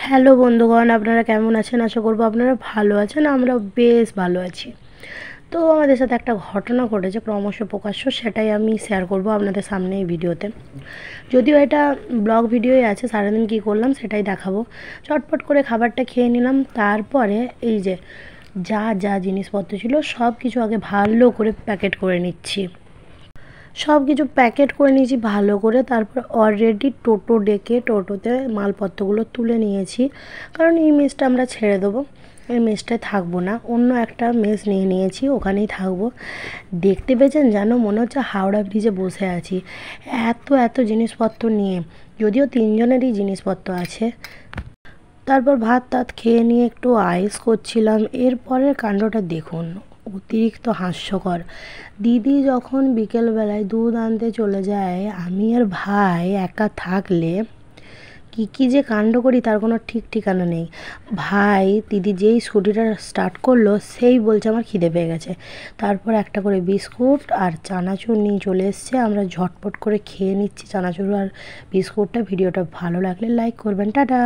Hello বন্ধুগণ, আপনারা কেমন আছেন? আশা করব আপনারা ভালো আছেন। আমরা বেশ ভালো আছি। তো আমাদের সাথে একটা ঘটনা ঘটেছে, ক্রমশ প্রকাশ্য, সেটাই আমি শেয়ার করব আপনাদের সামনে এই ভিডিওতে। যদিও এটা ব্লগ ভিডিওই আছে, সারাদিন কী করলাম সেটাই দেখাবো। চটপট করে খাবারটা খেয়ে নিলাম। তারপরে এই যে যা যা জিনিসপত্র ছিল সব কিছু আগে ভালো করে প্যাকেট করে নিচ্ছি। সব কিছু প্যাকেট করে নিয়েছি ভালো করে। তারপর অলরেডি টোটো ডেকে টোটোতে মালপত্রগুলো তুলে নিয়েছি, কারণ এই মেসটা আমরা ছেড়ে দেবো। এই মেসটায় থাকবো না, অন্য একটা মেস নিয়ে নিয়েছি, ওখানেই থাকবো। দেখতে পেয়েছেন যেন মনে হচ্ছে হাওড়া ব্রিজে বসে আছি, এত এত জিনিসপত্র নিয়ে। যদিও তিনজনেরই জিনিসপত্র আছে। তারপর ভাত টাত খেয়ে নিয়ে একটু আইস করছিলাম। এরপরের কাণ্ডটা দেখুন, অতিরিক্ত হাস্যকর। দিদি যখন বিকেলবেলায় দুধ আনতে চলে যায়, আমি আর ভাই একা থাকলে কী যে কাণ্ড করি তার কোনো ঠিক ঠিকানা নেই। ভাই দিদি যেই স্কুটিটা স্টার্ট করলো সেই বলছে আমার খিদে পেয়ে গেছে। তারপর একটা করে বিস্কুট আর চানাচুর নিয়ে চলে এসছে। আমরা ঝটপট করে খেয়ে নিচ্ছি চানাচুর আর বিস্কুটটা। ভিডিওটা ভালো লাগলে লাইক করবেন। টাটা।